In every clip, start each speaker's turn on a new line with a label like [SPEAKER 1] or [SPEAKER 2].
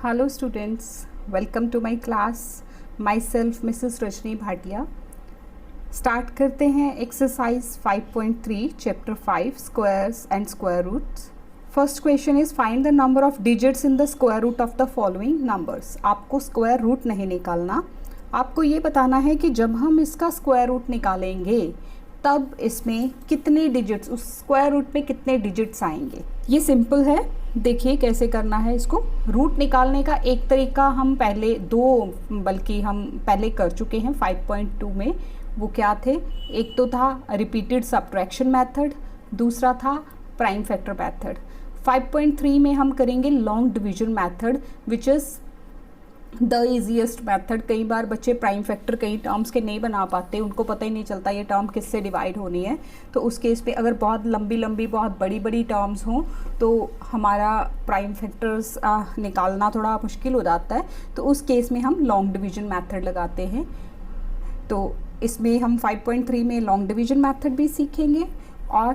[SPEAKER 1] Hello students, welcome to my class. Myself Mrs Rajni Bhatia. Start करते हैं exercise 5.3 chapter 5 squares and square roots. First question is find the number of digits in the square root of the following numbers. आपको square root नहीं निकालना, आपको ये बताना है कि जब हम इसका स्क्वायर रूट निकालेंगे तब इसमें कितने डिजिट्स, उस स्क्वायर रूट में कितने डिजिट्स आएंगे। ये सिंपल है, देखिए कैसे करना है इसको। रूट निकालने का एक तरीका हम पहले बल्कि हम पहले कर चुके हैं 5.2 में। वो क्या थे? एक तो था रिपीटेड सब्ट्रैक्शन मेथड, दूसरा था प्राइम फैक्टर मेथड। 5.3 में हम करेंगे long division method which is the easiest method. कई बार बच्चे प्राइम फैक्टर कई टर्म्स के नहीं बना पाते, उनको पता ही नहीं चलता ये टर्म किससे डिवाइड होनी है। तो उस केस पे अगर बहुत लंबी बहुत बड़ी टर्म्स हों तो हमारा प्राइम फैक्टर्स निकालना थोड़ा मुश्किल हो जाता है। तो उस केस में हम लॉन्ग डिवीजन मेथड लगाते हैं। तो इसमें हम 5.3 में लॉन्ग डिवीजन मेथड भी सीखेंगे और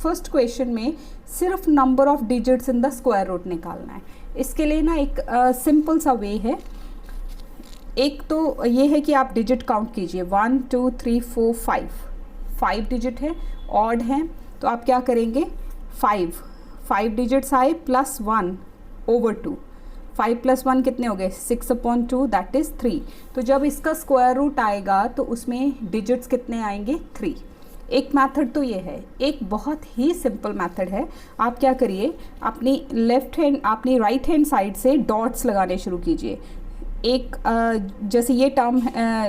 [SPEAKER 1] फर्स्ट क्वेश्चन में सिर्फ number of digits in the square root निकालना है। इसके लिए ना एक सिंपल सा वे है। एक तो ये है कि आप डिजिट काउंट कीजिए 1 2 3 4 5 डिजिट है, ऑड हैं, तो आप क्या करेंगे 5 डिजिट्स आए प्लस 1 ओवर 2। 5 + 1 कितने हो गए? 6/2 दैट इज़ 3। तो जब इसका स्क्वायर रूट आएगा तो उसमें डिजिट्स कितने आएंगे? 3। एक मेथड तो ये है। एक बहुत ही सिंपल मेथड है। आप क्या करिए, अपनी राइट हैंड साइड से डॉट्स लगाने शुरू कीजिए। एक जैसे ये टर्म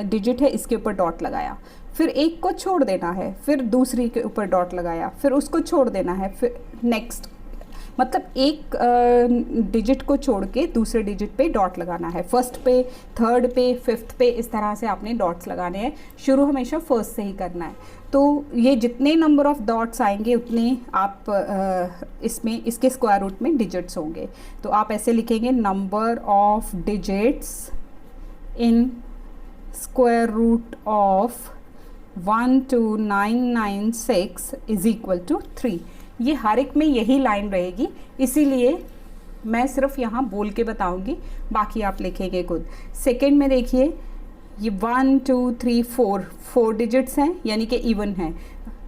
[SPEAKER 1] डिजिट है, इसके ऊपर डॉट लगाया, फिर एक को छोड़ देना है, फिर दूसरी के ऊपर डॉट लगाया, फिर उसको छोड़ देना है, फिर नेक्स्ट, मतलब एक डिजिट को छोड़ के दूसरे डिजिट पे डॉट लगाना है। फर्स्ट पे, थर्ड पे, फिफ्थ पे, इस तरह से आपने डॉट्स लगाने हैं। शुरू हमेशा फर्स्ट से ही करना है। तो ये जितने नंबर ऑफ डॉट्स आएंगे उतने आप इसमें इसके स्क्वायर रूट में डिजिट्स होंगे। तो आप ऐसे लिखेंगे number of digits in square root of 12996 is equal to 3। ये हर एक में यही लाइन रहेगी, इसीलिए मैं सिर्फ यहाँ बोल के बताऊंगी, बाकी आप लिखेंगे खुद। सेकंड में देखिए, ये 1 2 3 4 डिजिट्स हैं, यानी कि इवन है,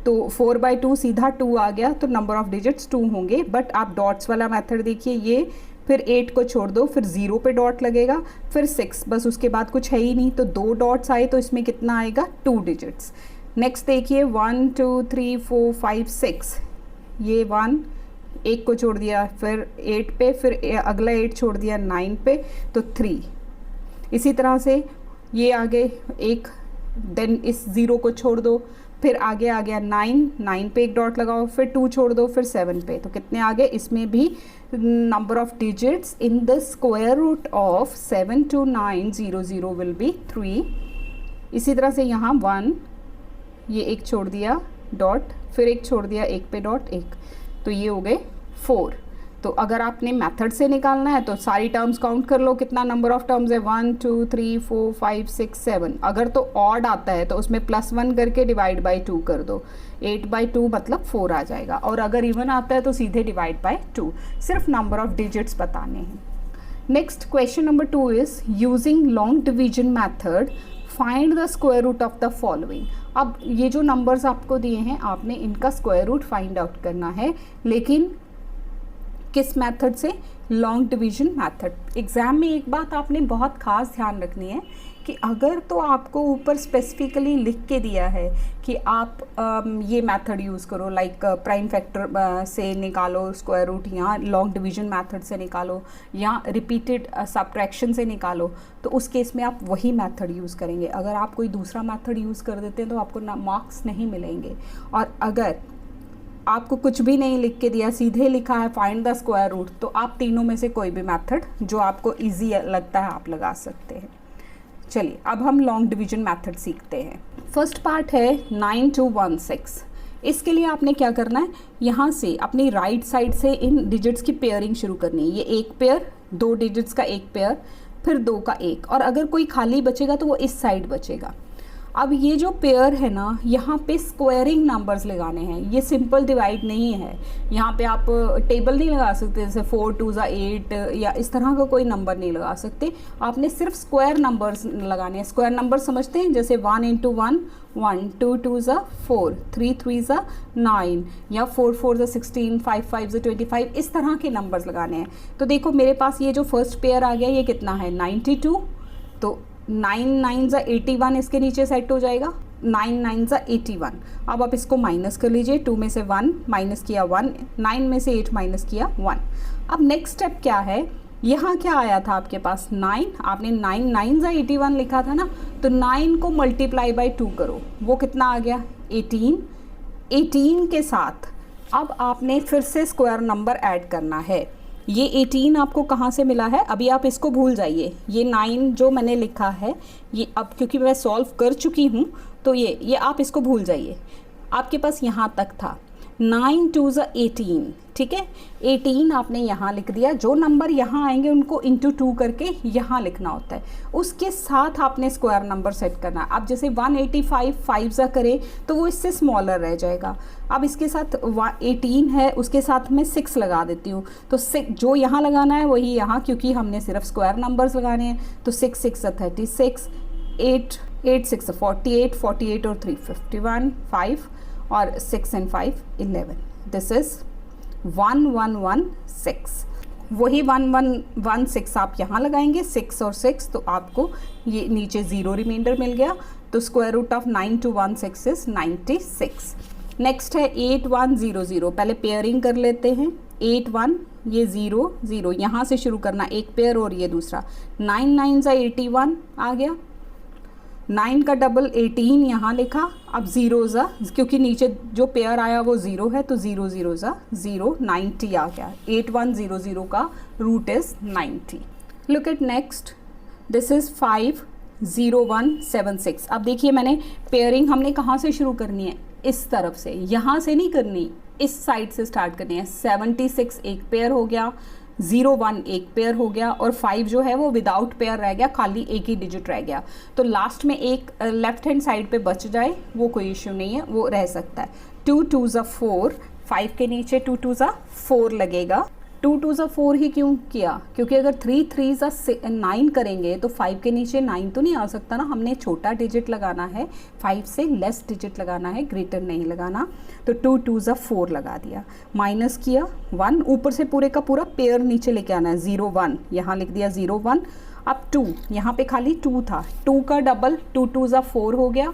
[SPEAKER 1] तो 4/2 सीधा 2 आ गया, तो नंबर ऑफ डिजिट्स 2 होंगे। बट आप डॉट्स वाला मेथड देखिए, ये फिर 8 को छोड़ दो, फिर 0 पे डॉट लगेगा, फिर 6, बस उसके बाद कुछ है ही नहीं, तो 2 डॉट्स आए तो इसमें कितना आएगा? 2 डिजिट्स। नेक्स्ट देखिए 1 2 3 4 5 6, ये 1, एक को छोड़ दिया, फिर 8 पे, फिर अगला 8 छोड़ दिया 9 पे, तो 3। इसी तरह से ये आगे एक, देन इस 0 को छोड़ दो, फिर आगे आ गया 9 पे एक डॉट लगाओ, फिर 2 छोड़ दो, फिर 7 पे, तो कितने आ गए? इसमें भी number of digits in the square root of 72900 will be 3। इसी तरह से यहाँ 1, ये एक छोड़ दिया डॉट, फिर एक छोड़ दिया, एक पे डॉट, एक, तो ये हो गए 4। तो अगर आपने मेथड से निकालना है तो सारी टर्म्स काउंट कर लो, कितना नंबर ऑफ टर्म्स है? 1 2 3 4 5 6 7। अगर तो ऑड आता है तो उसमें +1 करके डिवाइड बाई 2 कर दो, 8/2 मतलब 4 आ जाएगा। और अगर इवन आता है तो सीधे डिवाइड बाई 2। सिर्फ नंबर ऑफ डिजिट्स बताने हैं। Next question number 2 is using long division method find the square root of the following. अब ये जो नंबर्स आपको दिए हैं, आपने इनका स्क्वायर रूट फाइंड आउट करना है, लेकिन किस मेथड से? Long division method. एग्ज़ाम में एक बात आपने बहुत ख़ास ध्यान रखनी है कि अगर तो आपको ऊपर स्पेसिफिकली लिख के दिया है कि आप ये मेथड यूज़ करो, लाइक प्राइम फैक्टर से निकालो स्क्वायर रूट, या लॉन्ग डिवीजन मेथड से निकालो, या रिपीटेड सब्ट्रैक्शन से निकालो, तो उस केस में आप वही मेथड यूज़ करेंगे। अगर आप कोई दूसरा मेथड यूज़ कर देते हैं तो आपको मार्क्स नहीं मिलेंगे। और अगर आपको कुछ भी नहीं लिख के दिया, सीधे लिखा है फाइंड द स्क्वायर रूट, तो आप तीनों में से कोई भी मेथड जो आपको इजी लगता है आप लगा सकते हैं। चलिए अब हम लॉन्ग डिवीजन मेथड सीखते हैं। फर्स्ट पार्ट है 9 2 1 6। इसके लिए आपने क्या करना है, यहाँ से अपनी राइट साइड से इन डिजिट्स की पेयरिंग शुरू करनी है। ये एक पेयर, 2 डिजिट्स का एक पेयर, फिर 2 का एक, और अगर कोई खाली बचेगा तो वो इस साइड बचेगा। अब ये जो पेयर है ना, यहाँ पे स्क्वायरिंग नंबर्स लगाने हैं, ये सिंपल डिवाइड नहीं है। यहाँ पे आप टेबल नहीं लगा सकते, जैसे 4 2 8 या इस तरह का कोई नंबर नहीं लगा सकते। आपने सिर्फ स्क्वायर नंबर्स लगाने हैं। स्क्वायर नंबर समझते हैं, जैसे 1 × 1 1, 2 2 4, 3 3 9, या 4 4 16, 5 5 25, इस तरह के नंबर्स लगाने हैं। तो देखो मेरे पास ये जो फर्स्ट पेयर आ गया, ये कितना है 92, तो 9 9 81 इसके नीचे सेट हो जाएगा, 9 9 81। अब आप इसको माइनस कर लीजिए, 2 में से 1 माइनस किया 1, 9 में से 8 माइनस किया 1। अब नेक्स्ट स्टेप क्या है, यहाँ क्या आया था आपके पास 9, आपने 9 9 81 लिखा था ना, तो 9 को मल्टीप्लाई बाय 2 करो, वो कितना आ गया 18। 18 के साथ अब आपने फिर से स्क्वायर नंबर ऐड करना है। ये 18 आपको कहाँ से मिला है, अभी आप इसको भूल जाइए, ये 9 जो मैंने लिखा है ये अब क्योंकि मैं सॉल्व कर चुकी हूँ, तो ये आप इसको भूल जाइए। आपके पास यहाँ तक था 9 2 18, ठीक है। 18 आपने यहाँ लिख दिया, जो नंबर यहाँ आएंगे उनको इंटू 2 करके यहाँ लिखना होता है। उसके साथ आपने स्क्वायर नंबर सेट करना है। अब जैसे 185 5 ज़ा करें तो वो इससे स्मॉलर रह जाएगा। अब इसके साथ 18 है, उसके साथ मैं 6 लगा देती हूँ, तो 6 जो यहाँ लगाना है वही यहाँ, क्योंकि हमने सिर्फ स्क्वायर नंबर्स लगाने हैं। तो 6 6 36, 8 8 6 48, 48 और 3 51, 5 और 6 and 5 11। This is 1116। वही 1116 आप यहाँ लगाएंगे, 6 और 6, तो आपको ये नीचे 0 रिमाइंडर मिल गया। तो square root of 9 2 1 6 is 96। Next है 8 1 0 0। पहले पेयरिंग कर लेते हैं। 8 1, ये 0 0, यहाँ से शुरू करना, एक पेयर और ये दूसरा। 9 9 81 आ गया, 9 का डबल 18 यहाँ लिखा। अब 0 ज़ा, क्योंकि नीचे जो पेयर आया वो 0 है, तो 0 0 ज़ा 0, 90 आ गया। 8 1 0 0 का root is 90। Look at next, this is 5 0 1 7 6। अब देखिए मैंने पेयरिंग हमने कहाँ से शुरू करनी है, इस तरफ से, यहाँ से नहीं करनी, इस साइड से स्टार्ट करनी है। 76 एक पेयर हो गया, 0 1 एक पेयर हो गया, और 5 जो है वो विदाउट पेयर रह गया, खाली एक ही डिजिट रह गया। तो लास्ट में एक लेफ्ट हैंड साइड पे बच जाए वो कोई इश्यू नहीं है, वो रह सकता है। 2 2 4, 5 के नीचे 2 2 4 लगेगा। 2 2 4 ही क्यों किया, क्योंकि अगर 3 3 9 करेंगे तो 5 के नीचे 9 तो नहीं आ सकता ना, हमने छोटा डिजिट लगाना है, 5 से लेस डिजिट लगाना है, ग्रेटर नहीं लगाना। तो 2 2 4 लगा दिया, माइनस किया 1, ऊपर से पूरे का पूरा पेयर नीचे लेके आना है। 0 1 यहाँ लिख दिया, 0 1। अब 2, यहाँ पे खाली 2 था, 2 का डबल 2 2 4 हो गया।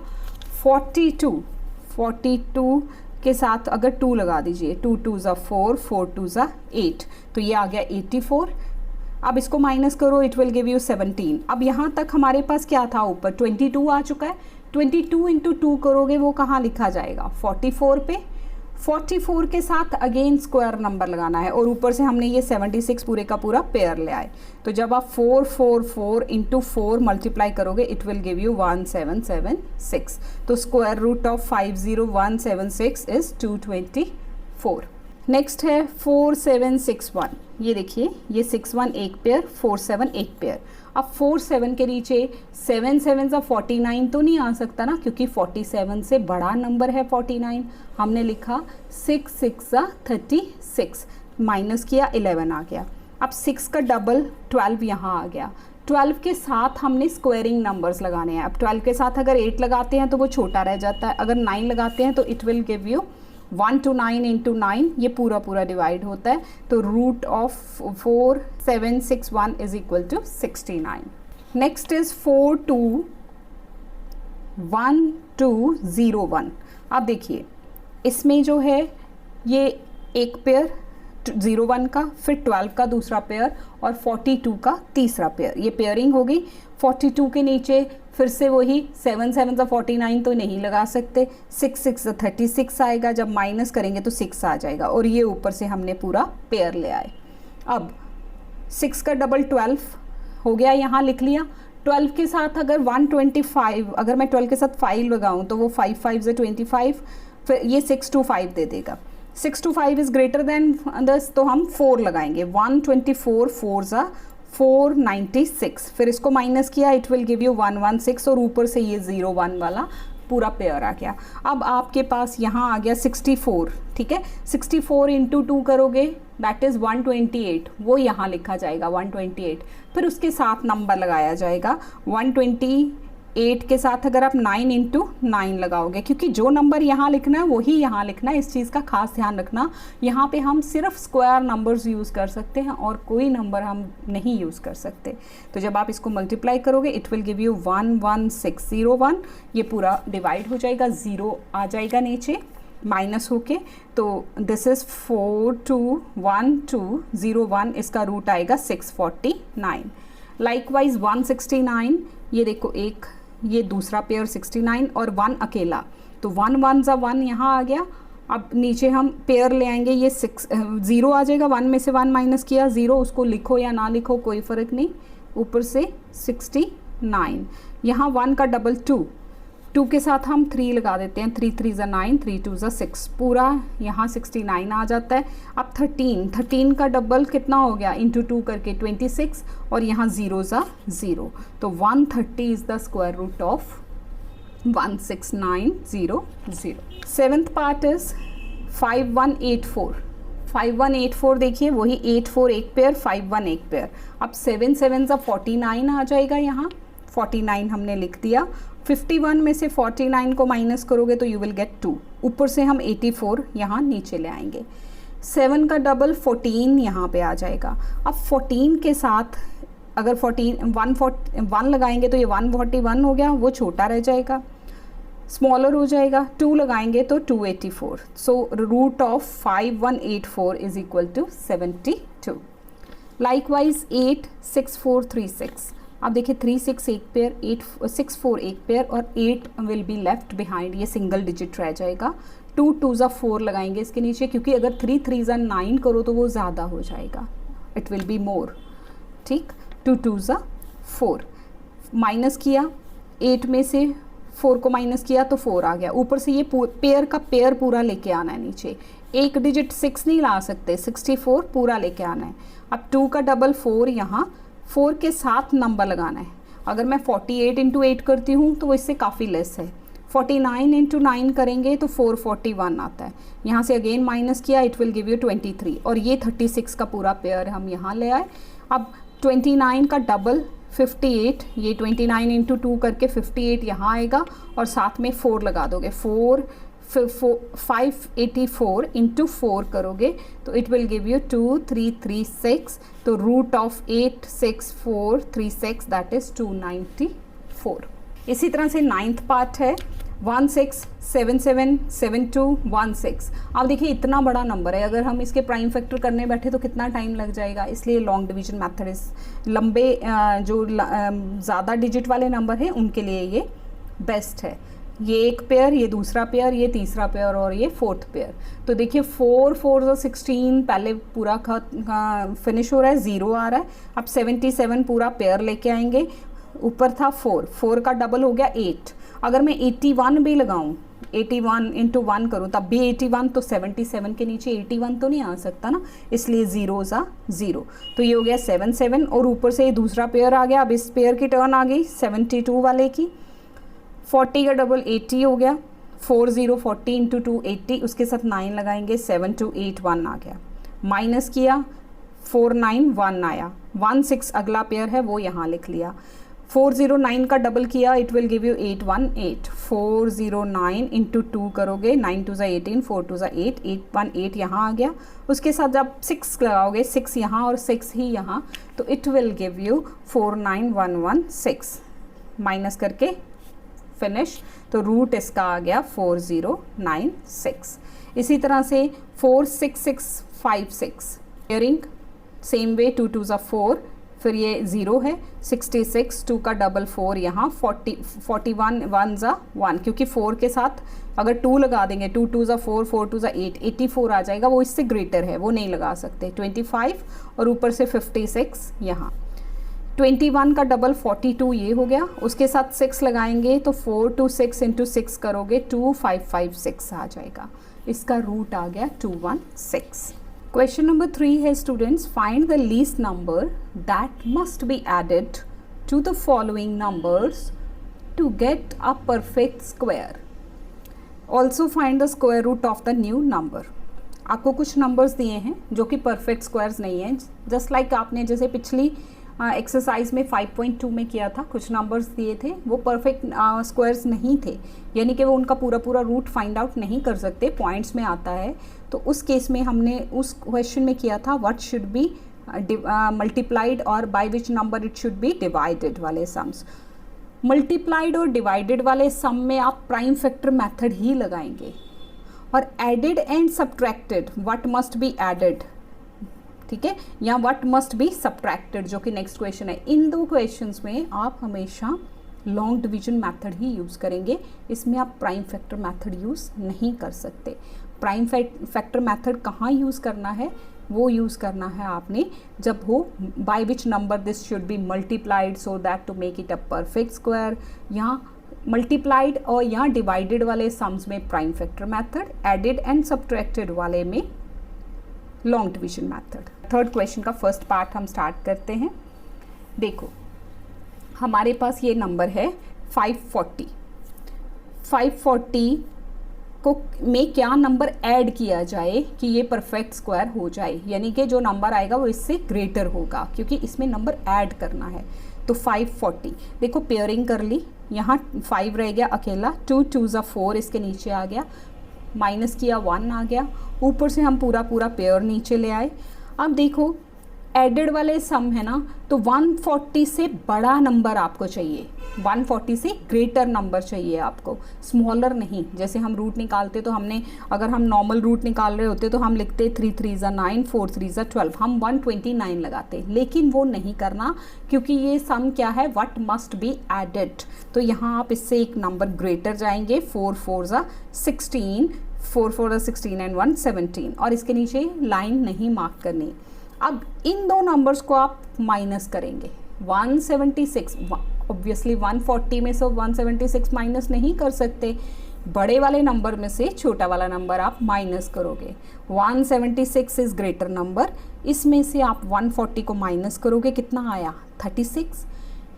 [SPEAKER 1] 42 के साथ अगर 2 लगा दीजिए, 2 2 4, 4 2 8, तो ये आ गया 84। अब इसको माइनस करो, इट विल गिव यू 17। अब यहाँ तक हमारे पास क्या था, ऊपर 22 आ चुका है। 22 इंटू 2 करोगे वो कहाँ लिखा जाएगा, 44 पे। 44 के साथ अगेन स्क्वायर नंबर लगाना है, और ऊपर से हमने ये 76 पूरे का पूरा पेयर ले आए। तो जब आप 4 4 4 इंटू 4 मल्टीप्लाई करोगे, इट विल गिव यू 1776। तो square root of 50176 is 224। Next है 4761। ये देखिए, ये 61 एक पेयर, 47 एक पेयर। अब 4 7 के नीचे 7 7 49 तो नहीं आ सकता ना, क्योंकि 47 से बड़ा नंबर है 49। हमने लिखा 6 6 36, माइनस किया 11 आ गया। अब 6 का डबल 12 यहाँ आ गया। 12 के साथ हमने स्क्वायरिंग नंबर्स लगाने हैं। अब 12 के साथ अगर 8 लगाते हैं तो वो छोटा रह जाता है, अगर 9 लगाते हैं तो it will give you 1 to 9 into 9, ये पूरा पूरा डिवाइड होता है। तो root of 4761 is equal to 69। Next is 421201। अब देखिए इसमें जो है ये एक पेयर 01 का, फिर 12 का दूसरा पेयर, और 42 का तीसरा पेयर, ये पेयरिंग हो गई। 42 के नीचे फिर से वही 7 7 49 तो नहीं लगा सकते, 6 6 36 आएगा, जब माइनस करेंगे तो 6 आ जाएगा, और ये ऊपर से हमने पूरा पेयर ले आए। अब 6 का डबल 12 हो गया, यहाँ लिख लिया। 12 के साथ अगर 125, अगर मैं 12 के साथ 5 लगाऊँ तो वो 5 5 25, फिर ये 6 2 5 दे देगा। 6 2 5 इज़ ग्रेटर देन 10, तो हम 4 लगाएंगे। 124 4 496, फिर इसको माइनस किया, इट विल गिव यू 116 और ऊपर से ये 0 1 वाला पूरा पेयर आ गया। अब आपके पास यहाँ आ गया 64, ठीक है। 64 इंटू 2 करोगे दैट इज़ 128, वो यहाँ लिखा जाएगा 128, फिर उसके साथ नंबर लगाया जाएगा 128 के साथ अगर आप 9 इंटू 9 लगाओगे, क्योंकि जो नंबर यहाँ लिखना है वही यहाँ लिखना है, इस चीज़ का खास ध्यान रखना। यहाँ पे हम सिर्फ स्क्वायर नंबर्स यूज़ कर सकते हैं और कोई नंबर हम नहीं यूज़ कर सकते। तो जब आप इसको मल्टीप्लाई करोगे इट विल गिव यू 11601, ये पूरा डिवाइड हो जाएगा, 0 आ जाएगा नीचे माइनस होके, तो दिस इज़ 421201, इसका रूट आएगा 649। लाइकवाइज 169, ये देखो एक ये दूसरा पेयर 69 और 1 अकेला, तो 1 1 ज़ा 1 यहाँ आ गया। अब नीचे हम पेयर ले आएंगे, ये 0 आ जाएगा, 1 में से 1 माइनस किया 0, उसको लिखो या ना लिखो कोई फ़र्क नहीं, ऊपर से 69, यहाँ 1 का डबल 2 के साथ हम 3 लगा देते हैं, 3 3 ज़ा 9, 3 2 ज़ा 6, पूरा यहाँ 69 आ जाता है। अब 13 का डबल कितना हो गया, इंटू 2 करके 26, और यहाँ 0 ज़ा 0, तो 130 is the square root of 16900। Seventh part is 5184। 5184 देखिए, वही 84 एक पेयर, 51 एक पेयर। अब 7 7 ज़ा 49 आ जाएगा, यहाँ 49 हमने लिख दिया। 51 में से 49 को माइनस करोगे तो यू विल गेट 2, ऊपर से हम 84 यहाँ नीचे ले आएंगे। 7 का डबल 14 यहाँ पे आ जाएगा। अब 14 के साथ अगर 1 लगाएंगे तो ये 141 हो गया, वो छोटा रह जाएगा, स्मॉलर हो जाएगा। 2 लगाएंगे तो 284, so root of 5184 is equal to 72। Likewise 86436, अब देखिए 36 एक पेयर, 864 एक पेयर और 8 विल बी लेफ्ट बिहाइंड, ये सिंगल डिजिट रह जाएगा। 2 2 ज़ा 4 लगाएंगे इसके नीचे, क्योंकि अगर 3 3 ज़ा 9 करो तो वो ज़्यादा हो जाएगा, इट विल बी मोर, ठीक। 2 2 ज़ा 4, माइनस किया, 8 में से 4 को माइनस किया तो 4 आ गया, ऊपर से ये पेयर का पेयर पूरा लेके आना है नीचे, एक डिजिट 6 नहीं ला सकते, 64 पूरा लेके आना है। अब 2 का डबल 4, यहाँ 4 के साथ नंबर लगाना है। अगर मैं 48 इंटू 8 करती हूँ तो वो इससे काफ़ी लेस है। 49 इंटू 9 करेंगे तो 441 आता है, यहाँ से अगेन माइनस किया, इट विल गिव यू 23, और ये 36 का पूरा पेयर हम यहाँ ले आए। अब 29 का डबल 58, ये 29 इंटू 2 करके 58 यहाँ आएगा, और साथ में 4 लगा दोगे, 584 इंटू 4 करोगे तो इट विल गिव यू 2336, तो रूट ऑफ 86436 दैट इज़ 294। इसी तरह से 9th पार्ट है 16777216। अब देखिए इतना बड़ा नंबर है, अगर हम इसके प्राइम फैक्टर करने बैठे तो कितना टाइम लग जाएगा, इसलिए लॉन्ग डिवीजन मेथड इस लंबे जो ज़्यादा डिजिट वाले नंबर हैं उनके लिए ये बेस्ट है। ये एक पेयर, ये दूसरा पेयर, ये तीसरा पेयर और ये 4th पेयर। तो देखिए 4 4 ज़ा 16 पहले पूरा फिनिश हो रहा है, 0 आ रहा है। अब 77 पूरा पेयर लेके आएंगे, ऊपर था 4 का डबल हो गया 8। अगर मैं 81 भी लगाऊं, 81 इंटू 1 करूँ तब भी 81, तो 77 के नीचे 81 तो नहीं आ सकता ना, इसलिए 0 ज़ा 0, तो ये हो गया 7 7, और ऊपर से ये दूसरा पेयर आ गया। अब इस पेयर की टर्न आ गई 72 वाले की। 40 का डबल 80 हो गया, 40 40 इंटू 2 80, उसके साथ 9 लगाएंगे, 7281 आ गया, माइनस किया 491 आया, 16 अगला पेयर है वो यहाँ लिख लिया। 409 का डबल किया, it will give you 818, 409 into 2 करोगे, 9 2 ज़ा 18, 4 2 ज़ा 8, 818 यहाँ आ गया। उसके साथ जब 6 लगाओगे, 6 यहाँ और 6 ही यहाँ, तो it will give you 49116, minus करके फिनिश, तो रूट इसका आ गया 4096। इसी तरह से 46656 पेयरिंग सेम वे, 2 2 ज़ा 4, फिर ये 0 है, 66, 2 का डबल 4 यहाँ, 41 1 ज़ा 1, क्योंकि 4 के साथ अगर 2 लगा देंगे, 2 2 ज़ा 4, 4 2 ज़ा 8, 84 आ जाएगा, वो इससे ग्रेटर है, वो नहीं लगा सकते। 25 और ऊपर से 56 यहाँ। 21 का डबल 42 ये हो गया, उसके साथ 6 लगाएंगे तो 426 इंटू 6 करोगे 2556 आ जाएगा, इसका रूट आ गया 216। क्वेश्चन नंबर 3 है students, find the least number that must be added to the following numbers to get a perfect square, also find the square root of the new number. आपको कुछ numbers दिए हैं जो कि perfect squares नहीं हैं, just like आपने जैसे पिछली एक्सरसाइज में 5.2 में किया था, कुछ नंबर्स दिए थे वो परफेक्ट स्क्वायर्स नहीं थे, यानी कि वो उनका पूरा पूरा रूट फाइंड आउट नहीं कर सकते, पॉइंट्स में आता है। तो उस केस में हमने उस क्वेश्चन में किया था व्हाट शुड बी मल्टीप्लाइड और bye which number it should be divided वाले सम्स। मल्टीप्लाइड और डिवाइडेड वाले सम में आप प्राइम फैक्टर मेथड ही लगाएंगे, और added and subtracted what must be added, ठीक है, या व्हाट मस्ट बी सब्ट्रैक्टेड जो कि नेक्स्ट क्वेश्चन है। इन दो क्वेश्चंस में आप हमेशा लॉन्ग डिवीजन मेथड ही यूज़ करेंगे, इसमें आप प्राइम फैक्टर मेथड यूज़ नहीं कर सकते। प्राइम फैक्टर मेथड कहाँ यूज़ करना है, वो यूज़ करना है आपने जब हो by which number this should be multiplied so that to make it a perfect square. यहाँ मल्टीप्लाइड और यहाँ डिवाइडेड वाले सम्स में prime factor method, added and subtracted वाले में long division method. Third question का फर्स्ट पार्ट हम start करते हैं। देखो हमारे पास ये नंबर है 540। 540 को में क्या नंबर ऐड किया जाए कि ये परफेक्ट स्क्वायर हो जाए, यानी कि जो नंबर आएगा वो इससे ग्रेटर होगा, क्योंकि इसमें नंबर ऐड करना है। तो 540 देखो पेयरिंग कर ली, यहाँ 5 रह गया अकेला, 2 2 ज़ा 4 इसके नीचे आ गया, माइनस किया 1 आ गया, ऊपर से हम पूरा पूरा पेयर नीचे ले आए। अब देखो एडेड वाले सम है ना, तो 140 से बड़ा नंबर आपको चाहिए, 140 से ग्रेटर नंबर चाहिए आपको, स्मॉलर नहीं। जैसे हम रूट निकालते तो हमने, अगर हम नॉर्मल रूट निकाल रहे होते तो हम लिखते 3 3 ज़ा 9, 4 3 ज़ा 12, हम 129 लगाते, लेकिन वो नहीं करना, क्योंकि ये सम क्या है, व्हाट मस्ट बी एडेड। तो यहाँ आप इससे एक नंबर ग्रेटर जाएंगे, 4 4 ज़ा 16, 4 4 ज़ा 16 एंड 1 17, और इसके नीचे लाइन नहीं मार्क करनी। अब इन दो नंबर्स को आप माइनस करेंगे, 176, ऑब्वियसली 140 में से 176 माइनस नहीं कर सकते, बड़े वाले नंबर में से छोटा वाला नंबर आप माइनस करोगे। 176 इज़ ग्रेटर नंबर, इसमें से आप 140 को माइनस करोगे, कितना आया 36।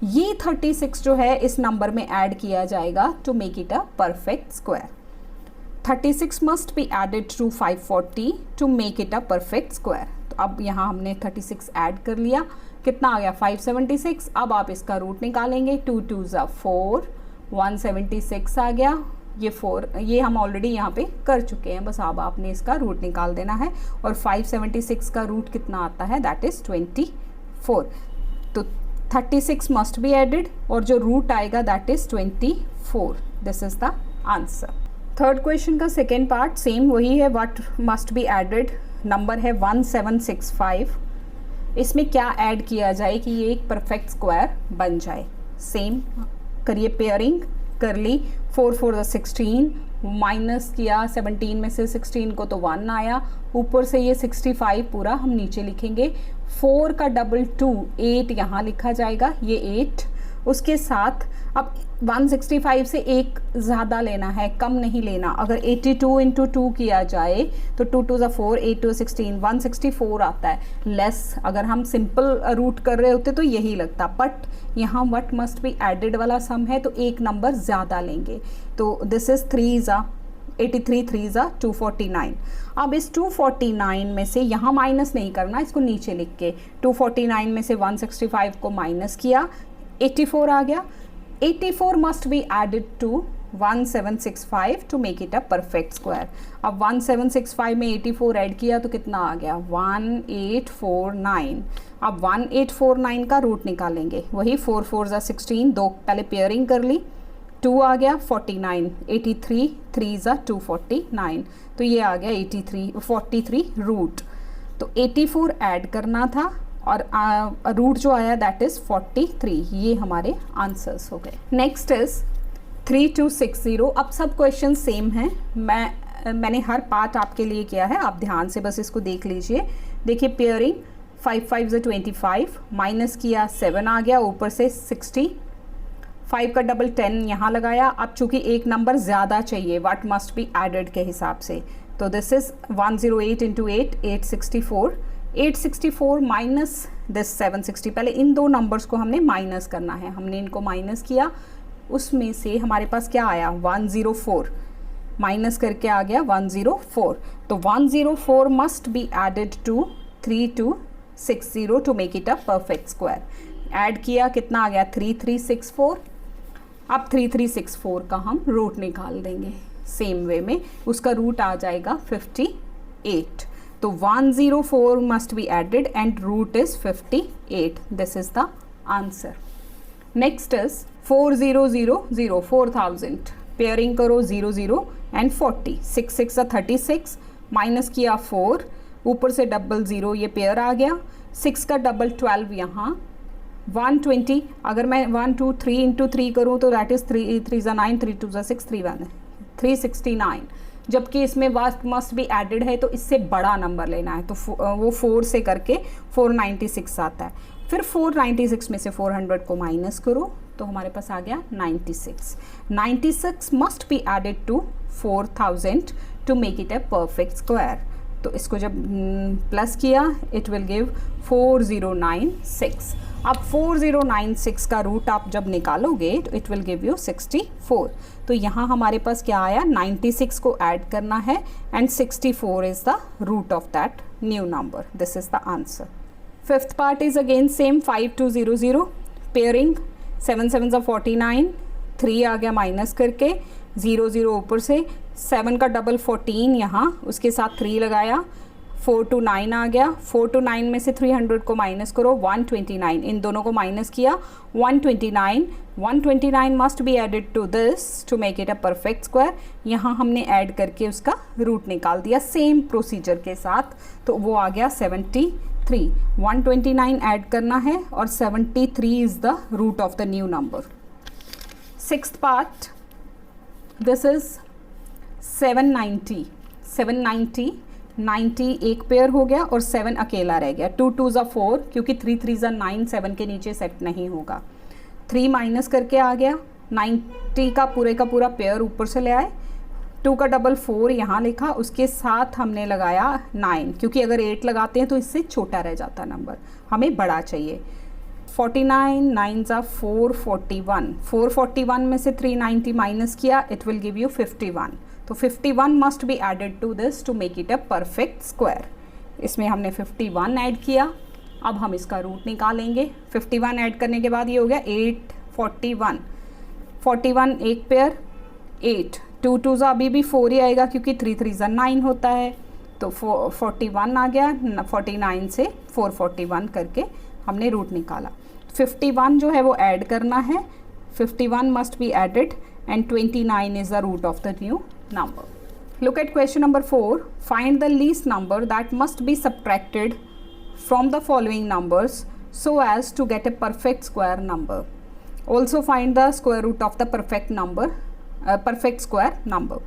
[SPEAKER 1] ये 36 जो है इस नंबर में ऐड किया जाएगा to make it a perfect square. 36 must be added to 540 to make it a perfect square. तो अब यहाँ हमने 36 ऐड कर लिया, कितना आ गया 576। अब आप इसका रूट निकालेंगे, 2 2 ज़ा 4, 176 आ गया, ये 4 ये हम ऑलरेडी यहाँ पे कर चुके हैं, बस अब आपने इसका रूट निकाल देना है। और 576 का रूट कितना आता है, दैट इज़ 24। तो 36 मस्ट बी एडेड और जो रूट आएगा that is 24। This is the answer. Third question का सेकेंड पार्ट सेम वही है, what must be added, number है 1765। इसमें क्या ऐड किया जाए कि ये एक परफेक्ट स्क्वायर बन जाए। सेम करिए, पेयरिंग कर ली, 4 4 ज़ा 16, माइनस किया 17 में से 16 को तो 1 आया, ऊपर से ये 65 पूरा हम नीचे लिखेंगे, 4 का डबल 2 8 यहाँ लिखा जाएगा, ये 8। उसके साथ अब 165 से एक ज़्यादा लेना है, कम नहीं लेना। अगर 82 इंटू 2 किया जाए तो 2 2 ज़ा 4, 8 2 16, 164 आता है लेस। अगर हम सिंपल रूट कर रहे होते तो यही लगता, बट यहाँ व्हाट मस्ट बी एडेड वाला सम है तो एक नंबर ज़्यादा लेंगे। तो दिस इज़ 3 ज़ा 83, 3 ज़ा 249। अब इस 249 में से यहाँ माइनस नहीं करना, इसको नीचे लिख के 249 में से 165 को माइनस किया, 84 आ गया। 84 must be added to 1765 to make it a perfect square। अब 1765 में 84 ऐड किया तो कितना आ गया 1849। अब 1849 का रूट निकालेंगे, वही 4 4 ज़ा 16, दो पहले पेयरिंग कर ली, 2 आ गया 49, 83 3 ज़ा 249, तो ये आ गया 43 रूट। तो 84 ऐड करना था और रूट जो आया दैट इज़ 43। ये हमारे आंसर्स हो गए। Next is 3260। अब सब क्वेश्चन सेम हैं, मैंने हर पार्ट आपके लिए किया है, आप ध्यान से बस इसको देख लीजिए। देखिए पेयरिंग 5 5 ज़ा 25, माइनस किया 7 आ गया, ऊपर से 60, 5 का डबल 10 यहाँ लगाया। अब चूँकि एक नंबर ज़्यादा चाहिए व्हाट मस्ट बी एडेड के हिसाब से, तो this is 108 into 8, 864, 864 minus this 760। पहले इन दो नंबर्स को हमने माइनस करना है, हमने इनको माइनस किया, उसमें से हमारे पास क्या आया 104, माइनस करके आ गया 104। तो 104 must be added to 3260 to make it a perfect square. Add किया, कितना आ गया 3364। अब 3364 का हम रूट निकाल देंगे सेम वे में, उसका रूट आ जाएगा 58। तो 104 must be added and root is 58। This is the answer. Next is 4000, 4000 pairing करो 00 एंड 40, 6 6 36, माइनस किया 4, ऊपर से डबल 0, ये पेयर आ गया, 6 का डबल 12 यहाँ 120। अगर मैं 1 2 3 इंटू 3 करूँ तो दैट इज़ 3 3 ज़ा 9, 3 2 ज़ा 6, 3 1 369। जबकि इसमें मस्ट बी एडेड है तो इससे बड़ा नंबर लेना है, तो वो 4 से करके 496 आता है। फिर 496 में से 400 को माइनस करो तो हमारे पास आ गया 96। 96 must be added to 4000 to make it a perfect square. तो इसको जब प्लस किया इट विल गिव 4096। अब 4096 का रूट आप जब निकालोगे तो इट विल गिव यू 64। तो यहाँ हमारे पास क्या आया, 96 को ऐड करना है and 64 is the root of that new number. This is the answer. Fifth part is again same, 5200 pairing, 7 7 ज़ा 49, 3 आ गया माइनस करके, 0 0 ऊपर से, 7 का डबल 14 यहाँ, उसके साथ 3 लगाया, 4 to 9 आ गया, 4 to 9 में से 300 को माइनस करो 129, इन दोनों को माइनस किया 129, 129 must be added to this to make it a perfect square. यहाँ हमने ऐड करके उसका रूट निकाल दिया सेम प्रोसीजर के साथ, तो वो आ गया 73। 129 ऐड करना है और 73 is the root of the new number. Sixth part, this is 790, 790, 90 एक पेयर हो गया और 7 अकेला रह गया, 2 2 ज़ा 4, क्योंकि 3 3 ज़ा 9, 7 के नीचे सेट नहीं होगा, 3 माइनस करके आ गया, 90 का पूरा पेयर ऊपर से ले आए, 2 का डबल 4 यहाँ लिखा, उसके साथ हमने लगाया 9, क्योंकि अगर 8 लगाते हैं तो इससे छोटा रह जाता नंबर, हमें बड़ा चाहिए। 49, 9 ज़ा 441, 441 में से 390 माइनस किया, इट विल गिव यू 51। तो 51 must be added to this to make it a perfect square. इसमें हमने 51 ऐड किया, अब हम इसका रूट निकालेंगे। 51 ऐड करने के बाद ये हो गया 841, 41 एक पेयर, 8, 2 2 ज़ा अभी भी 4 ही आएगा क्योंकि 3 3 ज़ा 9 होता है, तो 41 आ गया, 49 से 441 करके हमने रूट निकाला। 51 जो है वो ऐड करना है, 51 must be added and 29 is the root of the new number. Look at question number 4. Find the least number that must be subtracted from the following numbers so as to get a perfect square number. Also find the square root of the perfect number, perfect square number.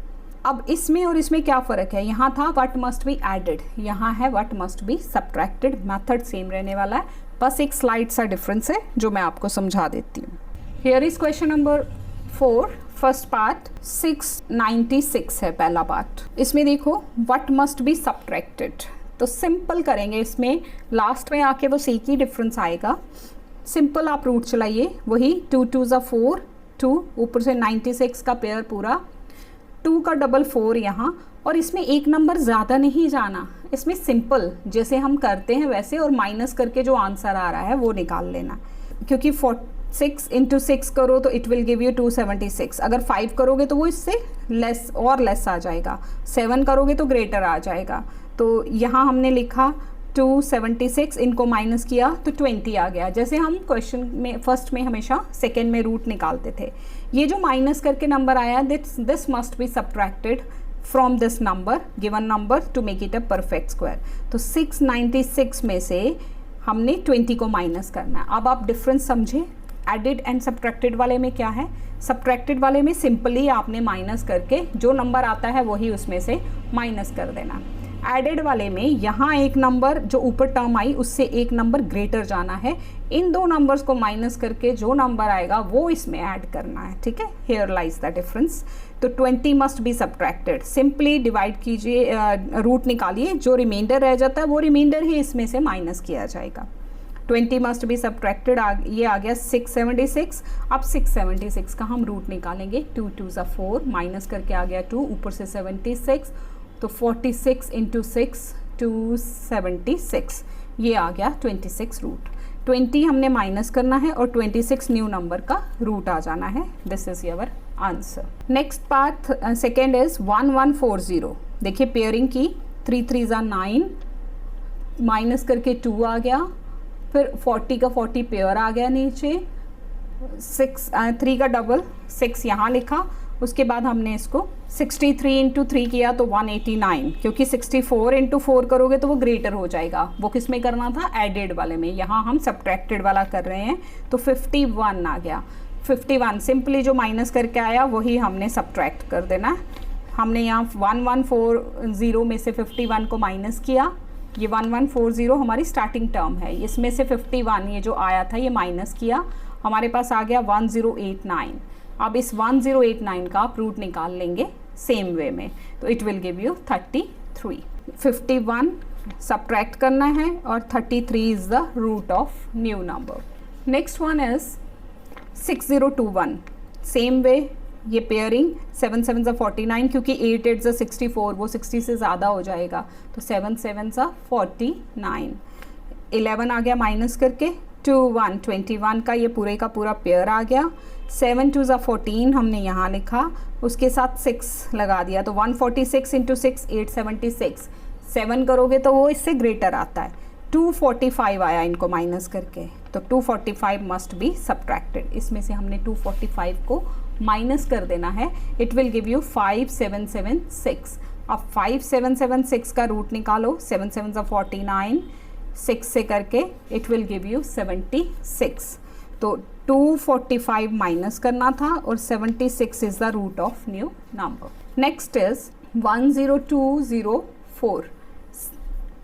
[SPEAKER 1] अब इसमें और इसमें क्या फ़र्क है, यहाँ था what must be added, यहाँ है what must be subtracted। Method same रहने वाला है, बस एक स्लाइड सा डिफरेंस है जो मैं आपको समझा देती हूँ। Here is question number 4, first part 696 है पहला पार्ट। इसमें देखो व्हाट मस्ट बी सब्ट्रैक्टेड, तो सिंपल करेंगे, इसमें लास्ट में आके बस एक ही डिफरेंस आएगा। सिंपल आप रूट चलाइए, वही 2 2 ज़ा 4, 2 ऊपर से 96 का पेयर पूरा, 2 का डबल 4 यहाँ, और इसमें एक नंबर ज़्यादा नहीं जाना, इसमें सिंपल जैसे हम करते हैं वैसे, और माइनस करके जो आंसर आ रहा है वो निकाल लेना, क्योंकि 6 इंटू 6 करो तो इट विल गिव यू 276। अगर 5 करोगे तो वो इससे लेस और लेस आ जाएगा, 7 करोगे तो ग्रेटर आ जाएगा। तो यहाँ हमने लिखा 276, इनको माइनस किया तो 20 आ गया, जैसे हम क्वेश्चन में फर्स्ट में हमेशा सेकेंड में रूट निकालते थे। ये जो माइनस करके नंबर आया, this must be subtracted from this number, given number, to make it a perfect square. तो 696 में से हमने 20 को माइनस करना है। अब आप डिफरेंस समझे, एडिड एंड सब्ट्रैक्टेड वाले में क्या है। सब्ट्रैक्टेड वाले में सिंपली आपने माइनस करके जो नंबर आता है वही उसमें से माइनस कर देना। एडेड वाले में यहाँ एक नंबर जो ऊपर टर्म आई उससे एक नंबर ग्रेटर जाना है, इन दो नंबर्स को माइनस करके जो नंबर आएगा वो इसमें ऐड करना है, ठीक है। Here lies the difference. तो 20 must be subtracted. Simply divide कीजिए, रूट निकालिए, जो रिमाइंडर रह जाता है वो रिमाइंडर ही इसमें से माइनस किया जाएगा। 20 मस्ट बी सब्ट्रैक्टेड, ये आ गया 676। अब 676 का हम रूट निकालेंगे। 2 2 ज़ा 4, माइनस करके आ गया 2, ऊपर से 76, तो 46 इंटू 6 276, ये आ गया 26 रूट। 20 हमने माइनस करना है और 26 न्यू नंबर का रूट आ जाना है। This is your answer. Next part second is 1140। देखिए पेयरिंग की, 3 3 ज़ा 9, माइनस करके 2 आ गया, फिर 40 का 40 पेयर आ गया नीचे, 3 का डबल 6 यहाँ लिखा, उसके बाद हमने इसको 63 इंटू 3 किया तो 189, क्योंकि 64 इंटू 4 करोगे तो वो ग्रेटर हो जाएगा। वो किस में करना था? एडेड वाले में। यहाँ हम सब्ट्रैक्टेड वाला कर रहे हैं, तो 51 आ गया। 51 सिंपली जो माइनस करके आया वही हमने सब्ट्रैक्ट कर देना है। हमने यहाँ 1140 में से 51 को माइनस किया, ये 1140 हमारी स्टार्टिंग टर्म है, इसमें से 51 ये जो आया था ये माइनस किया, हमारे पास आ गया 1089। अब इस 1089 का आप रूट निकाल लेंगे सेम वे में, तो it will give you 33। 51 subtract करना है और 33 is the root of new number. Next one is 6021। Same way, ये पेयरिंग 7 7 ज़ा 49, क्योंकि 8 8 ज़ा 64, वो 60 से ज़्यादा हो जाएगा, तो 7 7 ज़ा 49। 11 आ गया माइनस करके, 2 1 21 का ये पूरे का पूरा पेयर आ गया। 7 2 ज़ा 14 हमने यहाँ लिखा, उसके साथ 6 लगा दिया, तो 146 इंटू 6 876। 7 करोगे तो वो इससे ग्रेटर आता है। 245 आया इनको माइनस करके, तो 245 मस्ट बी सब्ट्रैक्टेड। इसमें से हमने 245 को माइनस कर देना है। It will give you 5776। अब 5776 का रूट निकालो, 7 7 ज़ा 49, 6 से करके इट विल गिव यू 76। तो 245 माइनस करना था और 76 is the root of new number. Next is 10204।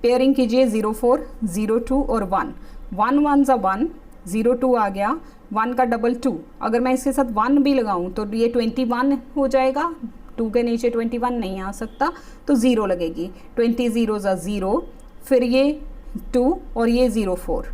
[SPEAKER 1] Pairing कीजिए 04 02 और 1 1 1 ज़ा 1, 02 आ गया, 1 का डबल 2, अगर मैं इसके साथ 1 भी लगाऊं तो ये 21 हो जाएगा। 2 के नीचे 21 नहीं आ सकता, तो 0 लगेगी। 20 0 ज़ा 0, फिर ये 2 और ये 04।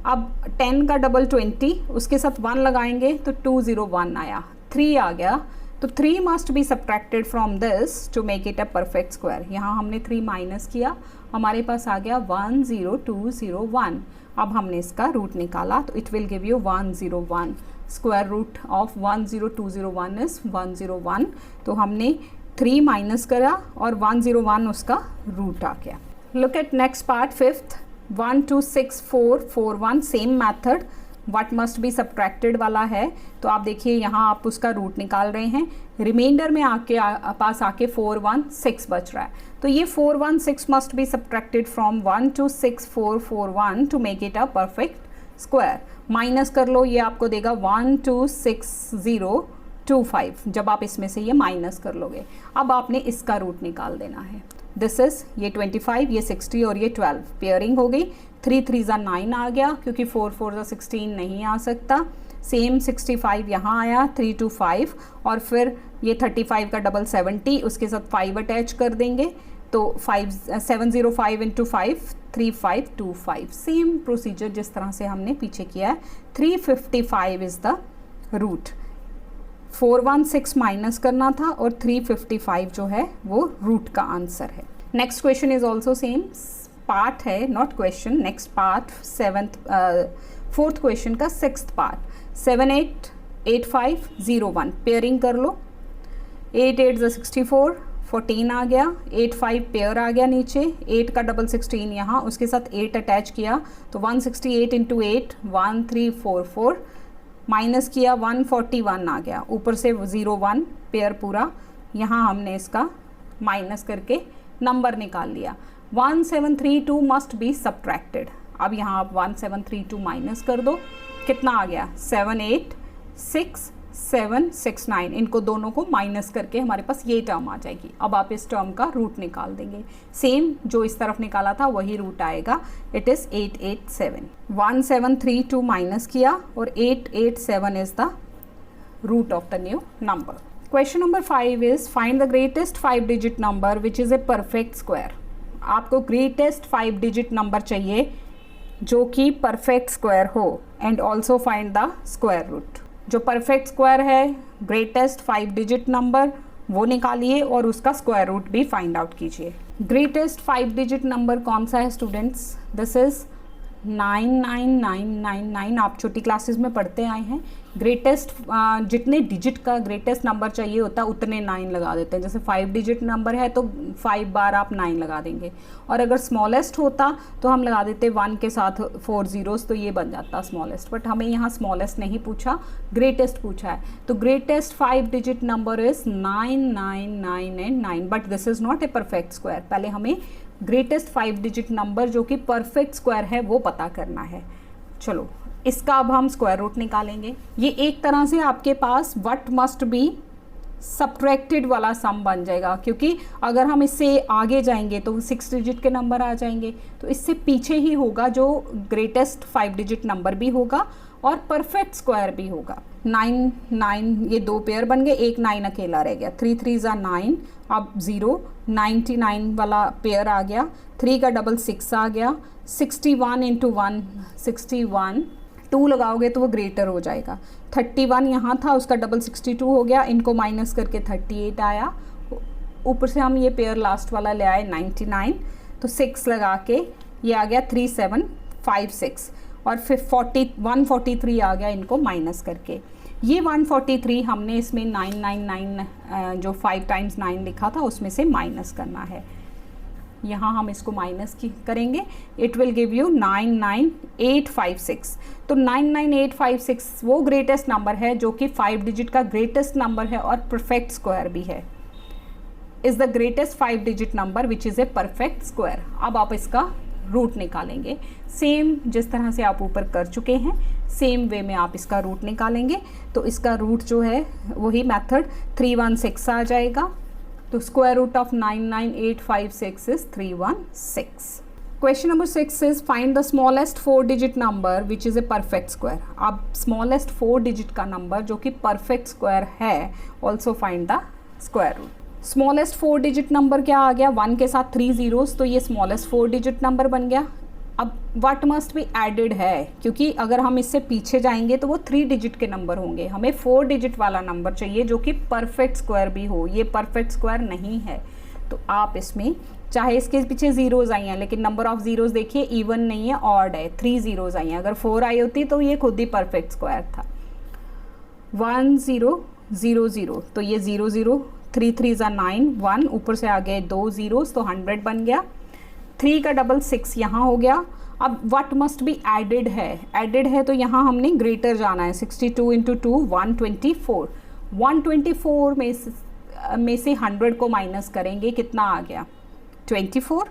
[SPEAKER 1] अब 10 का डबल 20, उसके साथ 1 लगाएंगे तो 201 आया। 3 आ गया, तो 3 must be subtracted from this to make it a perfect square. यहाँ हमने 3 माइनस किया, हमारे पास आ गया 10201। अब हमने इसका रूट निकाला, तो it will give you 101। Square root of 10201 is 101। तो हमने 3 माइनस करा और 101 उसका रूट आ गया। Look at next part, fifth 126441। Same method, what must be subtracted वाला है। तो आप देखिए यहाँ आप उसका रूट निकाल रहे हैं, रिमाइंडर में पास आके 416 बच रहा है, तो ये 416 must be subtracted from 126441 to make it a perfect square. Minus कर लो, ये आपको देगा 126025 जब आप इसमें से ये माइनस कर लोगे। अब आपने इसका रूट निकाल देना है। दिस इज ये 25, ये 60 और ये 12। पेयरिंग हो गई, 3 3 ज़ा 9 आ गया, क्योंकि 4 4 ज़ा 16 नहीं आ सकता। सेम 65 यहाँ आया, 3 2 5, और फिर ये 35 का डबल 70, उसके साथ 5 अटैच कर देंगे, तो 705 इंटू 5 3525। सेम प्रोसीजर जिस तरह से हमने पीछे किया है। 355 इज़ द रूट। 416 माइनस करना था और 355 जो है वो रूट का आंसर है। Next question is also same part है, not question. Next part fourth question का 6th पार्ट 788501। पेयरिंग कर लो, 8 8 ज़ा 64, 14 आ गया, 85 पेयर आ गया नीचे, 8 का डबल 16 यहाँ, उसके साथ 8 अटैच किया, तो 168 इंटू 8 1344, माइनस किया 141 आ गया, ऊपर से 01 पेयर पूरा, यहाँ हमने इसका माइनस करके नंबर निकाल लिया। 1732 मस्ट बी सब्ट्रैक्टेड। अब यहाँ आप 1732 माइनस कर दो, कितना आ गया 7866769। इनको दोनों को माइनस करके हमारे पास ये टर्म आ जाएगी। अब आप इस टर्म का रूट निकाल देंगे, सेम जो इस तरफ निकाला था वही रूट आएगा। It is 887। 1732 माइनस किया और 887 is the root of the new number. Question number 5 is find the greatest 5 digit number which is a perfect square. आपको ग्रेटेस्ट 5 डिजिट नंबर चाहिए जो कि परफेक्ट स्क्वायर हो and also find the square root. जो perfect square है, greatest 5 digit number वो निकालिए और उसका स्क्वायर रूट भी फाइंड आउट कीजिए। ग्रेटेस्ट 5 डिजिट नंबर कौन सा है स्टूडेंट्स? This is 99999। आप छोटी क्लासेस में पढ़ते आए हैं। ग्रेटेस्ट जितने डिजिट का ग्रेटेस्ट नंबर चाहिए होता है उतने 9 लगा देते हैं। जैसे 5 डिजिट नंबर है तो 5 बार आप 9 लगा देंगे, और अगर स्मॉलेस्ट होता तो हम लगा देते 1 के साथ 4 ज़ीरोज़, तो ये बन जाता स्मॉलेस्ट। बट हमें यहाँ स्मॉलेस्ट नहीं पूछा, ग्रेटेस्ट पूछा है। तो greatest 5 digit number is 9999, but this is not a perfect square. पहले हमें ग्रेटेस्ट 5 डिजिट नंबर जो कि परफेक्ट स्क्वायर है वो पता करना है। चलो इसका अब हम स्क्वायर रूट निकालेंगे। ये एक तरह से आपके पास व्हाट मस्ट बी सब्ट्रैक्टेड वाला सम बन जाएगा, क्योंकि अगर हम इससे आगे जाएंगे तो 6 डिजिट के नंबर आ जाएंगे, तो इससे पीछे ही होगा जो ग्रेटेस्ट 5 डिजिट नंबर भी होगा और परफेक्ट स्क्वायर भी होगा। 9 9 ये 2 पेयर बन गए, एक 9 अकेला रह गया। 3 3 ज़ा 9, अब 0 99 वाला पेयर आ गया। 3 का डबल 6 आ गया। 61 इंटू 1 61, 2 लगाओगे तो वो ग्रेटर हो जाएगा। 31 यहाँ था, उसका डबल 62 हो गया, इनको माइनस करके 38 आया। ऊपर से हम ये पेयर लास्ट वाला ले आए 99, तो 6 लगा के ये आ गया 3756, और फिर 143 आ गया इनको माइनस करके। ये 143 हमने इसमें 999 जो 5 टाइम्स 9 लिखा था उसमें से माइनस करना है। यहाँ हम इसको माइनस करेंगे, इट विल गिव यू 99856। तो 99856 वो ग्रेटेस्ट नंबर है जो कि 5 डिजिट का ग्रेटेस्ट नंबर है और परफेक्ट स्क्वायर भी है। Is the greatest 5 digit number which is a perfect square. अब आप इसका रूट निकालेंगे, सेम जिस तरह से आप ऊपर कर चुके हैं सेम वे में आप इसका रूट निकालेंगे। तो इसका रूट जो है वही मेथड 316 आ जाएगा। तो square root of 99856 is 316। Question number 6 is find the smallest 4 digit number which is a perfect square. अब स्मॉलेस्ट 4 डिजिट का नंबर जो कि परफेक्ट स्क्वायर है, also find the square root. Smallest 4 digit number क्या आ गया? 1 के साथ 3 ज़ीरोज़, तो ये स्मॉलेस्ट 4 डिजिट नंबर बन गया। अब व्हाट मस्ट बी एडेड है, क्योंकि अगर हम इससे पीछे जाएंगे तो वो 3 डिजिट के नंबर होंगे। हमें 4 डिजिट वाला नंबर चाहिए जो कि परफेक्ट स्क्वायर भी हो। ये परफेक्ट स्क्वायर नहीं है, तो आप इसमें चाहे इसके पीछे ज़ीरोज़ आई हैं, लेकिन नंबर ऑफ ज़ीरोज़ देखिए इवन नहीं है, ऑड है। 3 ज़ीरोज़ आई हैं, अगर 4 आई होती तो ये खुद ही परफेक्ट स्क्वायर था। 1 0 0 0, तो ये 0 0, 3 3 ज़ा 9, 1 ऊपर से आ गए 2 ज़ीरोज़, तो 100 बन गया। 3 का डबल 6 यहाँ हो गया। अब व्हाट मस्ट बी एडेड है, एडेड है तो यहाँ हमने ग्रेटर जाना है। 62 इंटू 2 124, 124 में से 100 को माइनस करेंगे, कितना आ गया? 24।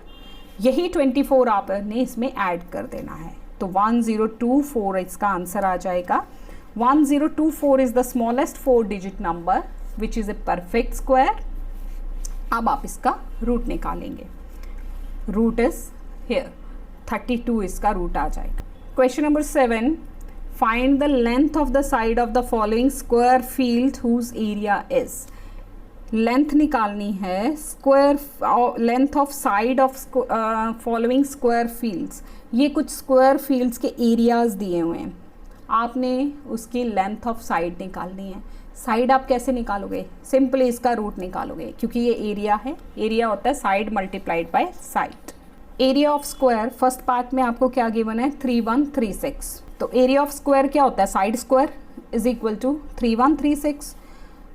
[SPEAKER 1] यही 24 आपने इसमें ऐड कर देना है, तो 1024 इसका आंसर आ जाएगा। 1024 is the smallest 4 digit number which is a perfect square. अब आप इसका रूट निकालेंगे। रूट इज़ हियर 32 इसका रूट आ जाएगा। Question number 7, find the length of the side of the following square field whose area is. Length निकालनी है, square length of side of following square fields. ये कुछ स्क्वायर फील्ड्स के areas दिए हुए हैं, आपने उसकी लेंथ ऑफ साइड निकालनी है। साइड आप कैसे निकालोगे? सिंपली इसका रूट निकालोगे, क्योंकि ये एरिया है। एरिया होता है side multiplied by side. Area of square first part में आपको क्या गिवन है? 3136। तो एरिया ऑफ स्क्वायर क्या होता है? Side square is equal to 3136।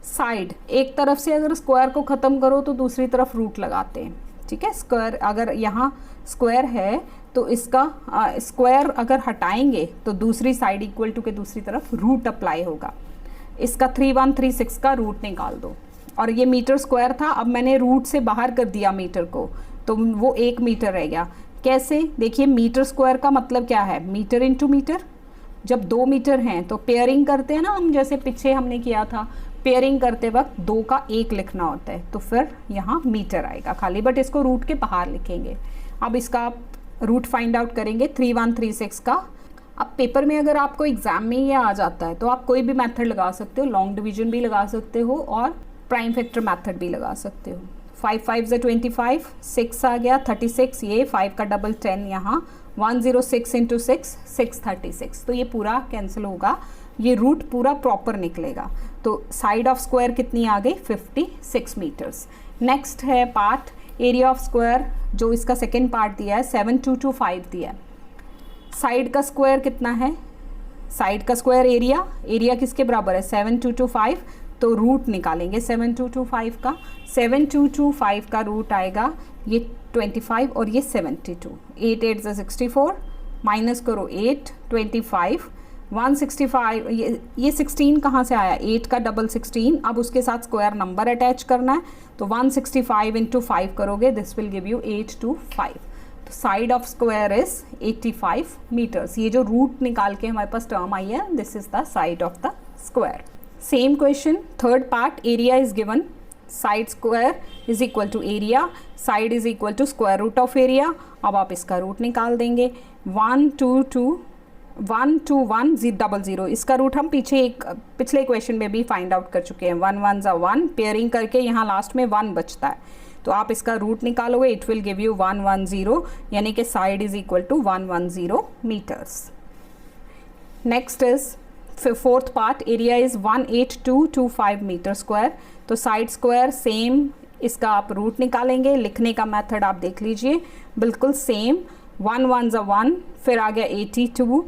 [SPEAKER 1] Side एक तरफ से अगर स्क्वायर को ख़त्म करो तो दूसरी तरफ रूट लगाते हैं, ठीक है। स्क्वायर अगर यहाँ स्क्वायर है तो इसका स्क्वायर अगर हटाएंगे तो दूसरी साइड इक्वल टू के दूसरी तरफ रूट अप्लाई होगा। इसका 3136 का रूट निकाल दो। और ये मीटर स्क्वायर था, अब मैंने रूट से बाहर कर दिया मीटर को, तो वो 1 मीटर रह गया। कैसे? देखिए मीटर स्क्वायर का मतलब क्या है? Metre into metre. जब 2 मीटर हैं तो पेयरिंग करते हैं ना हम, जैसे पीछे हमने किया था, पेयरिंग करते वक्त 2 का 1 लिखना होता है, तो फिर यहाँ मीटर आएगा खाली, बट इसको रूट के बाहर लिखेंगे। अब इसका आप रूट फाइंड आउट करेंगे 3136 का। अब पेपर में अगर आपको एग्ज़ाम में ये आ जाता है तो आप कोई भी मेथड लगा सकते हो, लॉन्ग डिवीजन भी लगा सकते हो और प्राइम फैक्टर मेथड भी लगा सकते हो। 5 5 से 25, 6 आ गया 36, ये 5 का डबल 10 यहाँ 106 इंटू 6 636, तो ये पूरा कैंसिल होगा, ये रूट पूरा प्रॉपर निकलेगा। तो साइड ऑफ स्क्वायर कितनी आ गई 56 मीटर्स। नेक्स्ट है पार्ट एरिया ऑफ स्क्वायर, जो इसका सेकेंड पार्ट दिया है 7225 दिया है। साइड का स्क्वायर कितना है, साइड का स्क्वायर एरिया, एरिया किसके बराबर है 7225, तो रूट निकालेंगे 7225 का। 7225 का रूट आएगा ये 25 और ये 72, 8 8 से 64, माइनस करो 8 25 165, ये 16 कहाँ से आया, 8 का डबल 16, अब उसके साथ स्क्वायर नंबर अटैच करना है, तो 165 इंटू 5 करोगे, दिस विल गिव यू 825। तो side of square is 85 metres. ये जो रूट निकाल के हमारे पास टर्म आई है, this is the side of the square. Same question third part, area is given, side square is equal to area, side is equal to square root of area. अब आप इसका रूट निकाल देंगे 1 2 2 1 2 1 0 0, इसका रूट हम पिछले क्वेश्चन में भी फाइंड आउट कर चुके हैं। 1 1 1, पेयरिंग करके यहाँ लास्ट में 1 बचता है, तो आप इसका रूट निकालोगे, इट विल गिव यू 110, यानी कि side is equal to 110 metres. Next is fourth part, area is 18225 metre square, तो साइड स्क्वायर सेम, इसका आप रूट निकालेंगे। लिखने का मेथड आप देख लीजिए, बिल्कुल सेम, 1 1 ज़ा 1, फिर आ गया 82,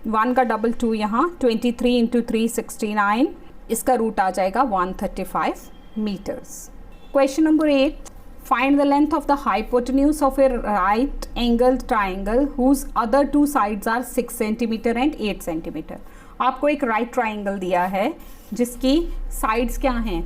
[SPEAKER 1] 1 का डबल 2 यहाँ 23 इंटू 3 69, इसका रूट आ जाएगा 135 metres. Question number 8, find the length of the hypotenuse of a right angle triangle whose other two sides are 6 centimetre and 8 centimetre. आपको एक राइट ट्राइंगल दिया है जिसकी साइड्स क्या हैं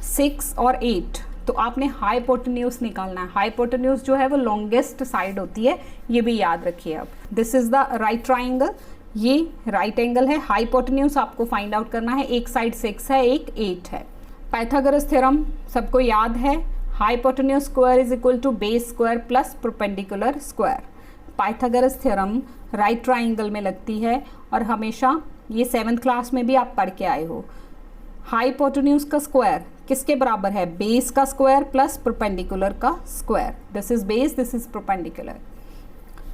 [SPEAKER 1] 6 और 8, तो आपने हाइपोटेन्यूज निकालना है। हाइपोटेन्यूज जो है वो लॉन्गेस्ट साइड होती है, ये भी याद रखिए। अब this is the right triangle, ये राइट एंगल है, हाइपोटेन्यूज आपको फाइंड आउट करना है। एक साइड 6 है, एक 8 है। पाइथागोरस थ्योरम सबको याद है, hypotenuse square is equal to base square plus perpendicular square. Pythagoras theorem right triangle में लगती है और हमेशा ये 7th क्लास में भी आप पढ़ के आए हो। हाइपोटेन्यूज का स्क्वायर किसके बराबर है, बेस का स्क्वायर प्लस परपेंडिकुलर का square. This is base, this is perpendicular.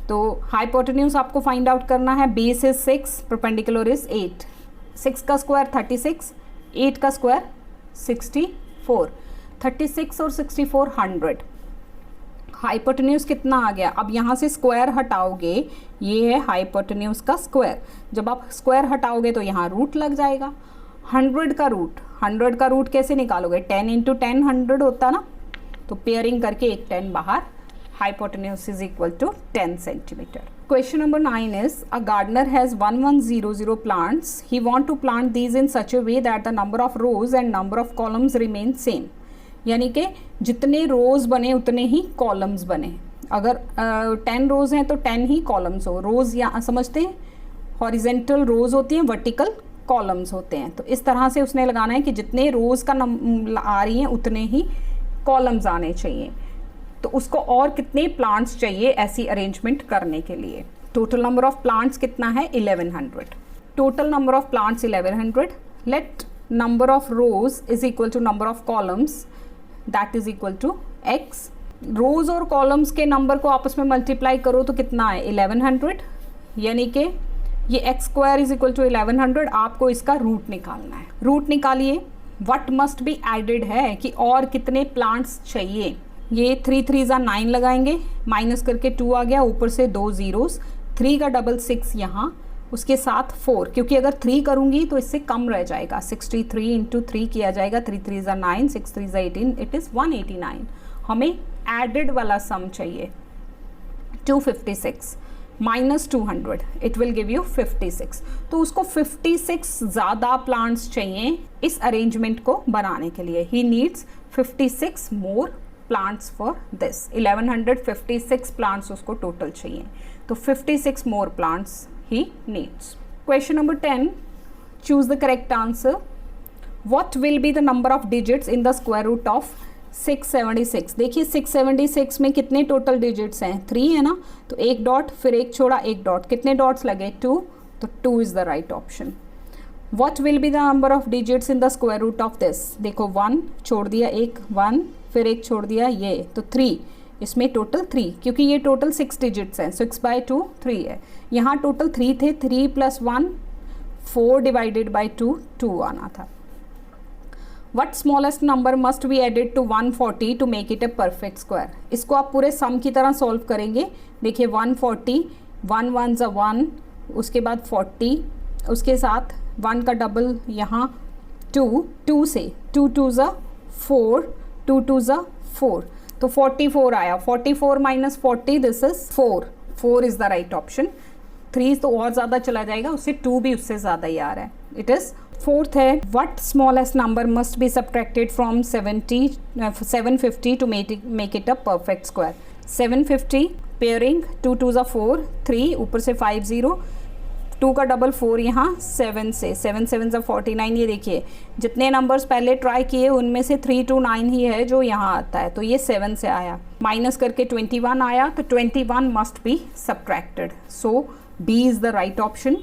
[SPEAKER 1] तो हाइपोटेन्यूज आपको फाइंड आउट करना है, बेस इज 6, परपेंडिकुलर इज 8। 6 का स्क्वायर 36, 8 का स्क्वायर 64, 36 और 64 100। हाइपोटेन्यूज कितना आ गया, अब यहाँ से स्क्वायर हटाओगे, ये है हाइपोटेन्यूज का स्क्वायर। जब आप स्क्वायर हटाओगे तो यहाँ रूट लग जाएगा। 100 का रूट, 100 का रूट कैसे निकालोगे, 10 इंटू 10 100 होता ना, तो पेयरिंग करके एक 10 बाहर, hypotenuse is equal to 10 centimetre. Question number 9 is a gardener has 1100 plants, he want to plant these in such a way that the number of rows and number of columns remain same. यानी कि जितने रोज बने उतने ही columns बने। अगर 10 रोज हैं तो 10 ही columns हो। रोज यहाँ समझते हैं, हॉरिजेंटल रोज होती हैं, वर्टिकल कॉलम्स होते हैं। तो इस तरह से उसने लगाना है कि जितने रोज का आ रही हैं उतने ही कॉलम्स आने चाहिए। तो उसको और कितने प्लांट्स चाहिए ऐसी अरेंजमेंट करने के लिए। टोटल नंबर ऑफ प्लांट्स कितना है 1100। Total number of plants 1100। Let number of rows is equal to number of columns, that is equal to x। Rows और कॉलम्स के नंबर को आपस में मल्टीप्लाई करो तो कितना है 1100, यानी कि ये x square is equal to 1100। आपको इसका रूट निकालना है। रूट निकालिए, व्हाट मस्ट बी एडेड है कि और कितने प्लांट्स चाहिए। ये 3 3 9 लगाएंगे, माइनस करके 2 आ गया, ऊपर से 2 zeros, 3 का डबल 6 यहाँ, उसके साथ 4, क्योंकि अगर 3 करूँगी तो इससे कम रह जाएगा। 63 इंटू 3 किया जाएगा, 3 3 9, 6 3 18, इट इज़ 189। हमें एडेड वाला सम चाहिए 256 minus 200, it will give you 56। तो उसको 56 ज़्यादा प्लांट्स चाहिए इस अरेंजमेंट को बनाने के लिए। He needs 56 more plants for this. 1156 plants उसको टोटल चाहिए, तो 56 मोर plants he needs. Question number 10, choose the correct answer. What will be the number of digits in the square root of 676? देखिए 676 में कितने टोटल डिजिट्स हैं 3 है ना, तो एक डॉट, फिर एक छोड़ा, एक डॉट, कितने डॉट्स लगे 2, तो 2 is the right option. What will be the number of digits in the square root of this? देखो 1 छोड़ दिया, एक 1 फिर एक छोड़ दिया, ये तो 3, इसमें टोटल 3, क्योंकि ये टोटल 6 डिजिट्स हैं, 6/2 3 है। यहाँ टोटल 3 थे, 3 + 1 4 डिवाइडेड बाई 2 2 आना था। What smallest number must be added to 140 to make it a perfect square? इसको आप पूरे सम की तरह सॉल्व करेंगे। देखिए 140, 1 1 = 1, उसके बाद 40, उसके साथ 1 का डबल यहाँ 2, 2 से 2 2 = 4, 2 2 = 4, तो 44 आया। 44 - 40 this is 4, 4 is the right option. 3 तो और ज़्यादा चला जाएगा, उससे 2 भी उससे ज़्यादा ही आ रहा है। इट इज़ 4th है, what smallest number must be subtracted from 750 to make it a perfect square? 750 pairing 2 2 = 4, 3 ऊपर से 5 0, 2 का डबल 4 यहाँ 7 से, 7 7 = 49। ये देखिए जितने नंबर्स पहले ट्राई किए उनमें से 3 to 9 ही है जो यहाँ आता है, तो ये 7 से आया, माइनस करके 21 आया, तो 21 must be subtracted. So B is the right option.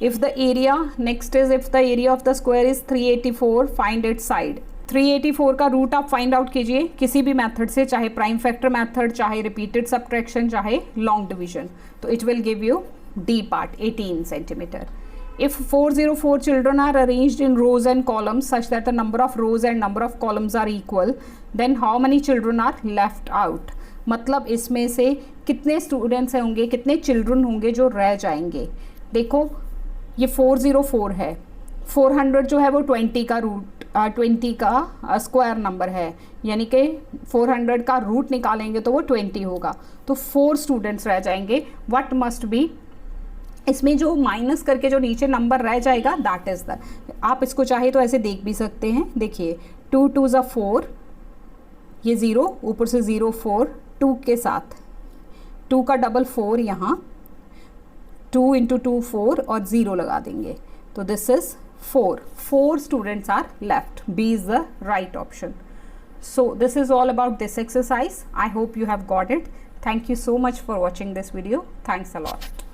[SPEAKER 1] If the area, next is if the area of the square is 384, find its side. 384 का रूट आप फाइंड आउट कीजिए किसी भी मेथड से, चाहे प्राइम फैक्टर मेथड, चाहे repeated subtraction, चाहे long division, तो it will give you D part 18 centimetre. If 404 children are arranged in rows and columns such that the number of rows and number of columns are equal, then how many children are left out? मतलब इसमें से कितने students होंगे, कितने children होंगे जो रह जाएंगे। देखो ये 404 है, 400 जो है वो 20 का रूट 20 का स्क्वायर नंबर है, यानी कि 400 का रूट निकालेंगे तो वो 20 होगा, तो 4 स्टूडेंट्स रह जाएंगे। व्हाट मस्ट बी, इसमें जो माइनस करके जो नीचे नंबर रह जाएगा दैट इज़ द, आप इसको चाहे तो ऐसे देख भी सकते हैं। देखिए 2 2 = 4, ये 0 ऊपर से 0 4, 2 के साथ 2 का डबल 4 यहाँ 2 × 2 4 और 0 लगा देंगे, तो this is 4 students are left. B is the right option. So this is all about this exercise. I hope you have got it. Thank you so much for watching this video. Thanks a lot.